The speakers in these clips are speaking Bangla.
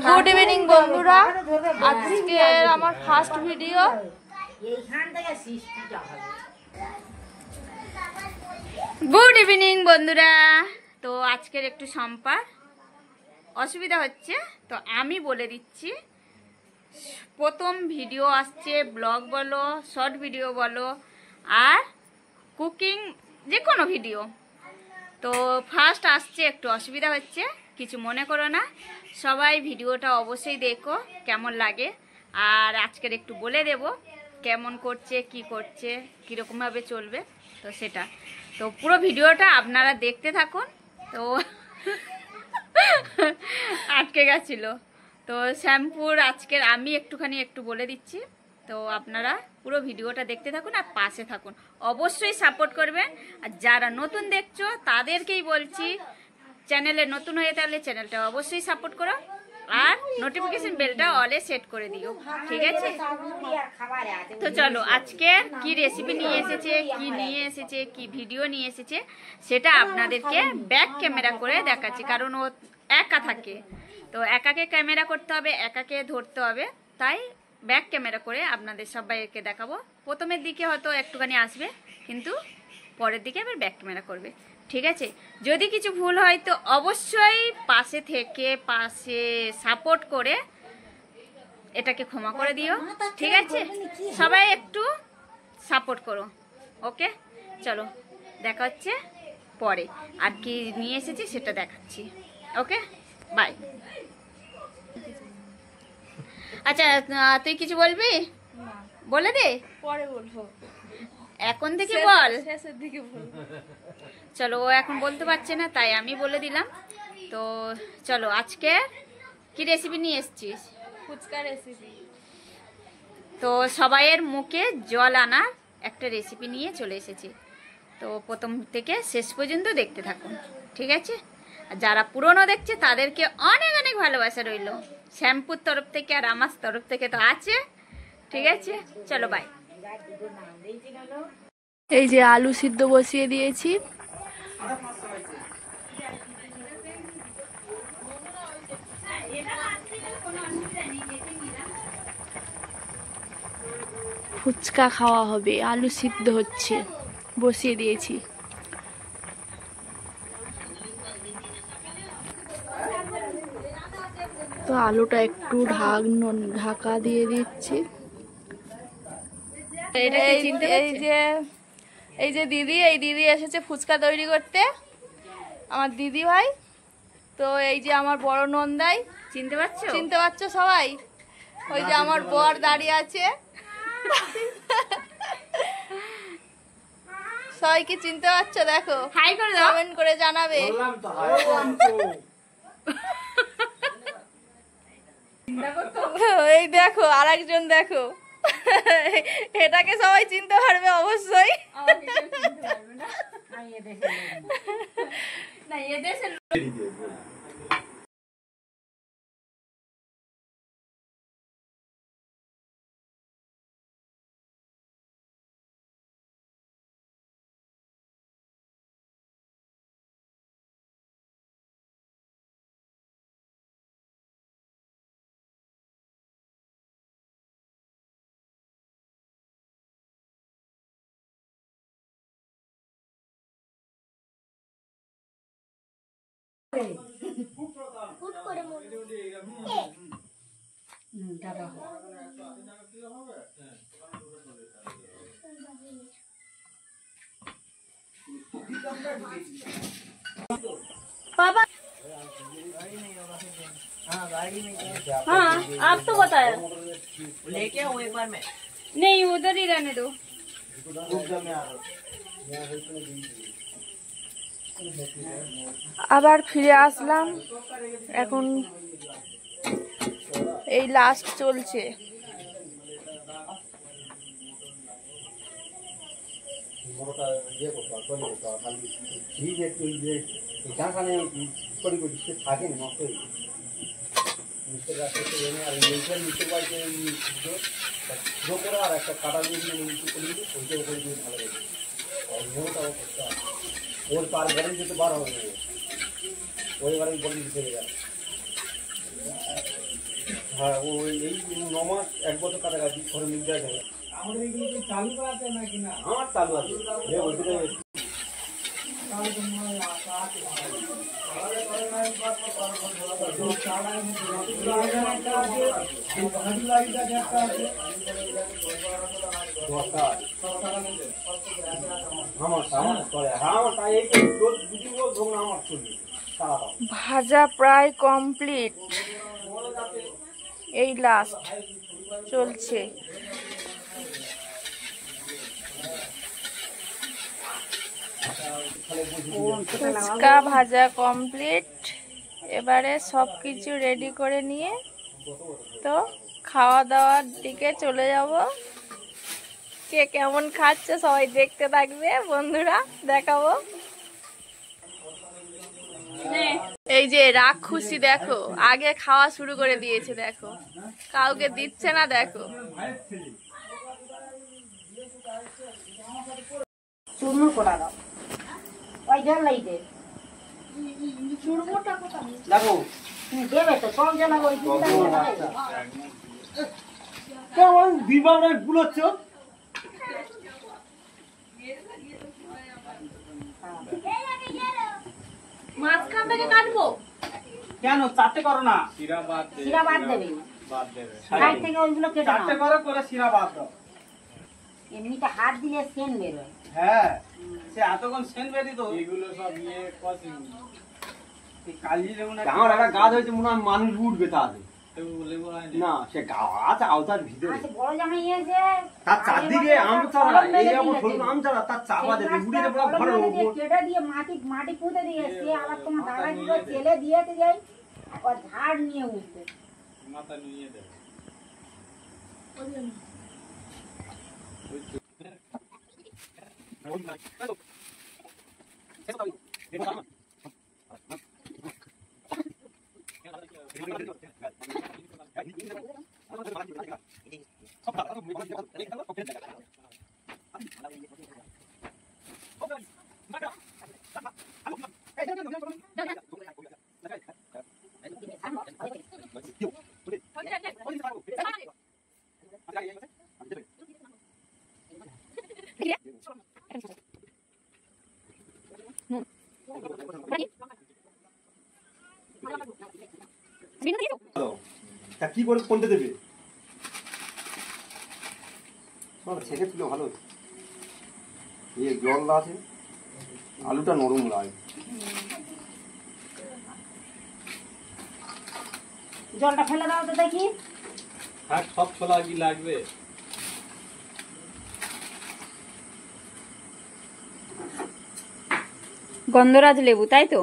গুড ইভিনিং বন্ধুরা, আজকে আমার ফার্স্ট ভিডিও। গুড ইভিনিং বন্ধুরা, তো আজকের একটু সম্পার অসুবিধা হচ্ছে, তো আমি বলে দিচ্ছি। প্রথম ভিডিও আসছে, ব্লগ বলো, শর্ট ভিডিও বলো, আর কুকিং যে কোনো ভিডিও, তো ফার্স্ট আসছে, একটু অসুবিধা হচ্ছে, কিছু মনে করো না। সবাই ভিডিওটা অবশ্যই দেখো কেমন লাগে, আর আজকের একটু বলে দেব কেমন করছে, কি করছে, কীরকমভাবে চলবে, তো সেটা। তো পুরো ভিডিওটা আপনারা দেখতে থাকুন। তো আটকে গেছিল, তো শ্যাম্পুর আজকের আমি একটু বলে দিচ্ছি। তো আপনারা পুরো ভিডিওটা দেখতে থাকুন আর পাশে থাকুন, অবশ্যই সাপোর্ট করবেন। আর যারা নতুন দেখছো তাদেরকেই বলছি, চ্যানেলে নতুন হয়ে থাকলে চ্যানেলটা অবশ্যই সাপোর্ট করো, আর নোটিফিকেশন বেলটা অলে সেট করে দিও, ঠিক আছে? তো চলো, আজকে কি রেসিপি নিয়ে এসেছে, কি ভিডিও নিয়ে এসেছে, সেটা আপনাদেরকে ব্যাক ক্যামেরা করে দেখাচ্ছি। কারণ ও একা থাকে, তো একাকে ক্যামেরা করতে হবে, একাকে ধরতে হবে, তাই ব্যাক ক্যামেরা করে আপনাদের সবাইকে দেখাবো। প্রথমের দিকে হয়তো একটুখানি আসবে, কিন্তু পরের দিকে আবার ব্যাক ক্যামেরা করবে, ঠিক আছে? যদি কিছু ভুল হয় তো অবশ্যই পাশে থেকে সাপোর্ট করে এটাকে ক্ষমা করে দিও, ঠিক আছে? সবাই একটু সাপোর্ট করো, ওকে? চলো, দেখা হচ্ছে পরে, আর কি নিয়ে এসেছি সেটা দেখাচ্ছি, ওকে? বাই। আচ্ছা, তুই কিছু বলবি? বলে দে, পরে বলবো, এখন থেকে বল, শেষের দিকে বলবো। চলো, ও এখন বলতে পারছে না, তাই আমি বলে দিলাম। তো চলো, আজকে কি রেসিপি নিয়ে এসেছিস? ফুচকা রেসিপি। তো সবাইয়ের মুখে জল আনার একটা রেসিপি নিয়ে চলে এসেছি, তো প্রথম থেকে শেষ পর্যন্ত দেখতে থাকুন, ঠিক আছে? আর যারা পুরনো দেখছে তাদেরকে অনেক অনেক ভালোবাসা রইল, শ্যাম্পুর তরফ থেকে আর আমার তরফ থেকে তো আছে, ঠিক আছে? চলো, বাই। এই যে আলু সিদ্ধ বসিয়ে দিয়েছি, ফুচকা খাওয়া হবে, আলু সিদ্ধ হচ্ছে, বসিয়ে দিয়েছি। তো আলুটা একটু ঢাকা দিয়ে দিচ্ছি। এই যে দিদি এসেছে ফুচকা তৈরি করতে, আমার দিদি ভাই। তো এই যে আমার বড় নন্দাই, চিনতে পারছো সবাই? ওই যে আমার বর দাঁড়িয়ে আছে, সবাইকে চিনতে পারছো? দেখো, হাই করে দাও, কমেন্ট করে জানাবে। এই দেখো, আরেকজন দেখো, এটাকে সবাই চিনতে পারবে অবশ্যই। पापा, हाँ आप तो बताया, लेके आऊं एक बार में? नहीं उधर ही रहने दो। আবার ফিরে আসলাম, এখন এই লাস্ট চলছে। ওর পার ঘরে যেতে বার হবে, ওই বারে বলে দিতে হবে। হ্যাঁ ও এই 9 মাস 1 বছর কাছাকাছি ঘরে মিল যায় আমাদের এইগুলো চালু করা আছে নাকি না? আমার চালু আছে যে ওইদিকে তাহলে তো মনে হয় আছে। আমাদের ঘরে নাই চালাই একটা আছে, ভাজি লাইটা একটা আছে। আমার করে আমার তাই এই রোজ দুদিন রোজ ধরুন আমার চলবে সারা ভাজা প্রায় কমপ্লিট, এই লাস্ট চলছে। ফুচকা ভাজা কমপ্লিট, এবারে সব কিছু রেডি করে নিয়ে তো খাওয়া দাওয়ার দিকে চলে যাব। কে কেমন খাচ্ছে সবাই দেখতে থাকবে বন্ধুরা, দেখাবো। এই যে রাক্ষুসী দেখো, আগে খাওয়া শুরু করে দিয়েছে, দেখো কাউকে দিচ্ছে না, দেখো। চূর্ণ করা দাও ওই জল লাইতে দেখো দেবে তো কম জল ওই কেমন বিবাহ গুলোচ্ছ মাঝখান থেকে কাটবো কেন চারটে করো না? শিরা বাদ দেবে সাইড থেকে ওইগুলো কেটে চারটে নাও। করো করে শিরা বাদ দাও। এমনিতে হাত দিলে সেন বেরোয়। হ্যাঁ সে এতক্ষণ সেন বেরিত এগুলো সব কালি লেবু না আমার একটা গাছ হয়েছে মনে হয় মানুষ উঠবে তাতে না সে গাছ আওতার ভিতরে আচ্ছা বড় জামাই এসে তার চারদিকে আম চারা এই যেমন ধরুন আম চারা তার চাপা দেবে উড়ে যাবে ঘরের উপর কেটে দিয়ে মাটি পুঁতে দিয়ে সে আবার তোমার দাদা গুলো তেলে দিয়েতে যাই আর ঝাড় নিয়ে উঠবে। মাথা নিয়ে দেবে। তা কি করে কোনটা দেবে ছেঁকে তুলে ভালো এই জল আছে আলুটা নরম লাগে জলটা ফেলে দাও তো দেখি। আর সব ছোলা কি লাগবে? গন্ধরাজ লেবু, তাই তো?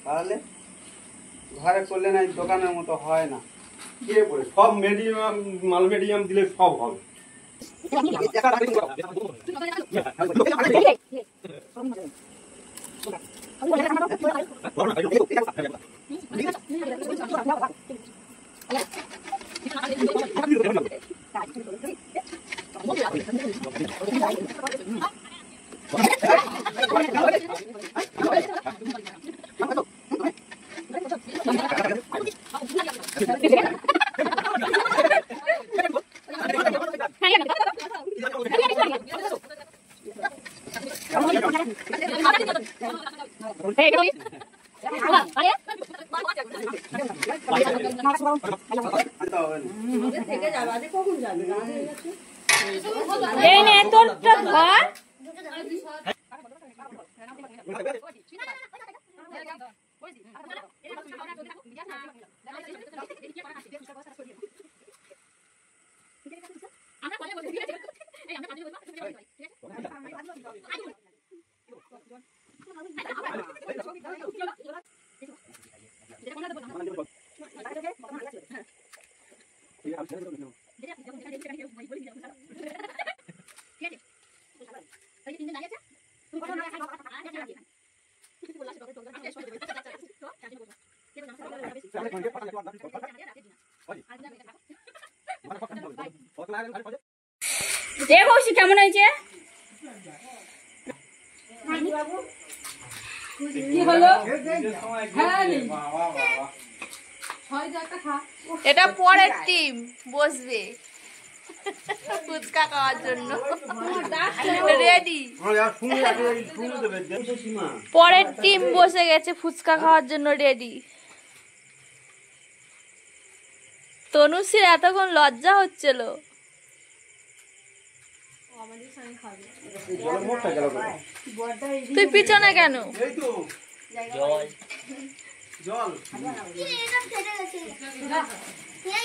তাহলে ঘরে করলে না দোকানের মতো হয় না। কে বলে সব মিডিয়াম মাল মিডিয়াম দিলে সব হবে এই নে তোরটা ধর। এ কৌশি কেমন হয়েছে? কি হলো? এটা পরের টিম বসবে ফুচকা খাওয়ার জন্য রেডি। পরের টিম বসে গেছে ফুচকা খাওয়ার জন্য রেডি। তনুশ্রীর এতক্ষণ লজ্জা হচ্ছিল। তুই পিছনে কেন? জল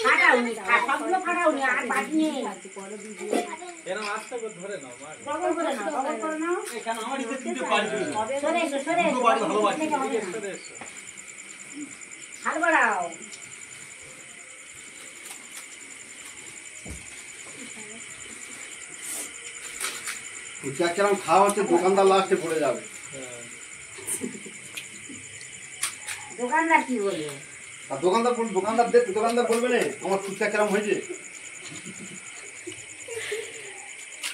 ফাটাওনি সবগুলো ফাটাওনি আর বাকি নেই এরকম আস্তে করে ধরে নাও মা। ডবল করে নাও কেন আমার দিতে দিতে পারবে না। সরে এসো সরে এসো ভালো বাড়ি হাত বাড়াও ফুচকা কিরম খাওয়া হচ্ছে দোকানদার লাস্টে পড়ে যাবে। দোকানদার কি বলবে? আর দোকানদার বলবে না আমার ফুচকা কিরম হয়েছে।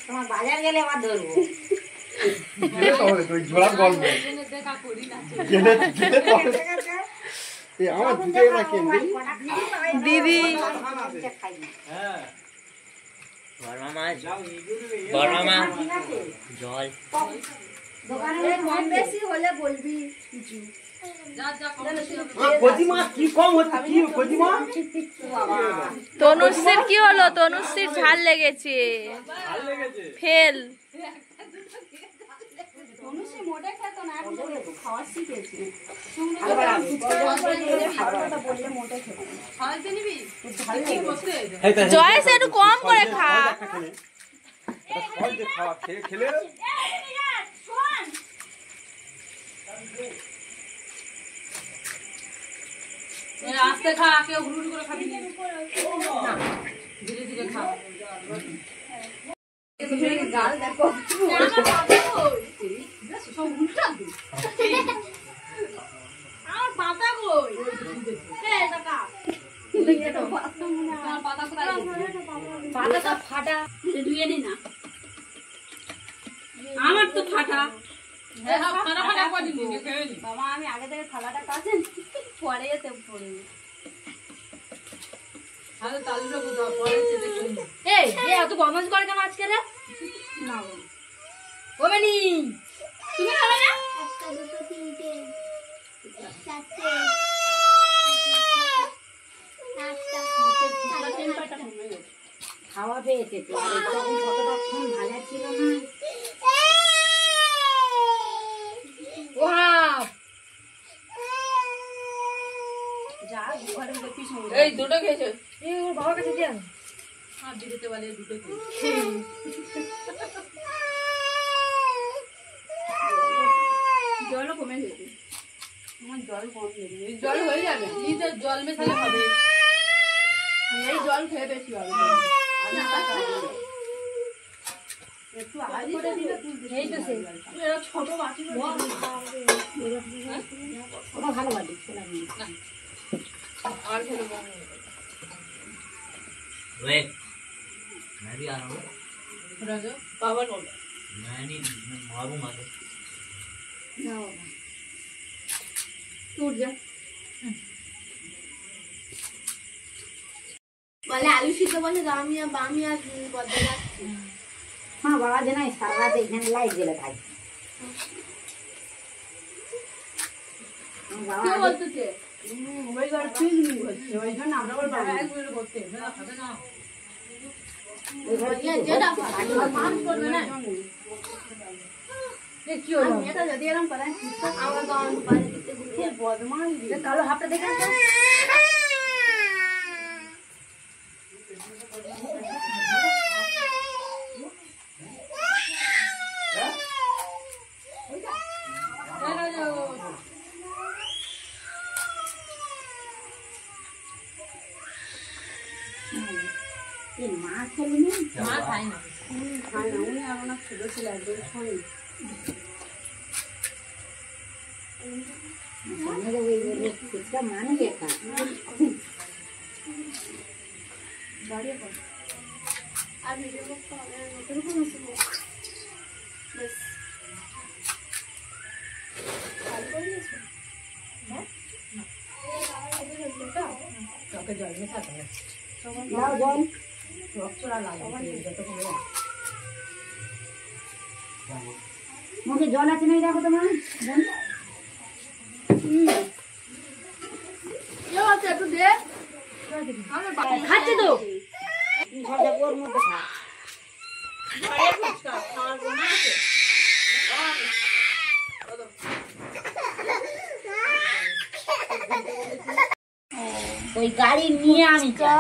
তোমার বাজার গেলে আবার ধরবো জোড়ার গল্প আমার দিদি হ্যাঁ বড় মাছ বড় মাছ জল দোকানে কম বেশি হলে বলবি কিছু কচিমা কি কম হচ্ছে কি কচিমা? তনুশ্রীর কি হলো? তনুশ্রীর ঝাল লেগেছে, ভাল লেগেছে। ফেল। জয়েস একটু কম করে খা। খেলে আস্তে খা, কেউ হুড়ুড়ি করে খাবি না, ধীরে ধীরে খা। গাল দেখো আমার পাতা কই? পাতাটা ফাটা, ধুয়ে নি না। আমার তো ফাটা। বাবা আমি আগে থেকে থালাটা কাছেন পরে এতে পড়ে এত বদমাশ করে কেন আজকে রে? তুমি খাবে না? খাওয়া পেয়েছে তো তখন কতক্ষণ ভাজা ছিল না এই দুটো খেয়েছো? ওর বাবার কাছে যান। দিতে বলে দুটো জলও কমে গেছে। আমার জল কম নেবে, জল হয়ে যাবে। জল মেশালে হবে, এই জল খেয়ে বেশি হবে। একটু আগে করে দিলে এই তো সেই ছোট বাটি ওটা ভালো বাটি আর খেলে वेट मैं भी आ रहा हूँ बाबा बोल मैं नहीं मैं मारूंगा तो टूट जा বলে আলু সিদ্ধ বলে রামিয়া বামিয়া বদলে যাচ্ছে। হ্যাঁ বাবা যে নাই সারা রাত এখানে লাইট জ্বেলে থাকে কে বলতেছে ওই ঘর চুজনি হচ্ছে ওই জন্য আমরা ওর বাবা একবার করতে হবে না যেটা মান করবে না কি হলো এটা যদি এরকম করেন আমরা তো বাইরে দিতে বুঝে বদমান কালো হাতটা দেখে মা খেলি মা খায় না খায় না উনি আর ওনার ছোট ছিল একদম শোনে মানে যেটা আর ভিডিও করতে হবে নতুন কোনো শুরু বেশ ভালো করে দিয়েছো হ্যাঁ চোখে জল মেশাতে হবে নাও জল রক্তরা লাগে যত করে মুখে জল আছে নাই দেখো তোমার বোন কেউ আছে একটু দে খাচ্ছে তো সব ওর মধ্যে খা ওই গাড়ি নিয়ে আমি যাই।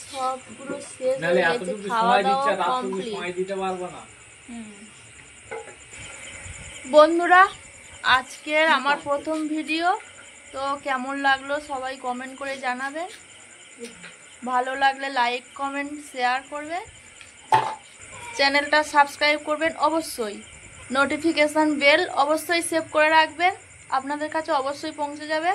সব পুরো শেষ হয়ে গেছে খাওয়া দাওয়া কমপ্লিট দিতে পারবো না। বন্ধুরা আজকের আমার প্রথম ভিডিও তো কেমন লাগলো সবাই কমেন্ট করে জানাবেন ভালো লাগলে লাইক কমেন্ট শেয়ার করবেন চ্যানেলটা সাবস্ক্রাইব করবেন অবশ্যই নোটিফিকেশন বেল অবশ্যই সেভ করে রাখবেন আপনাদের কাছে অবশ্যই পৌঁছে যাবে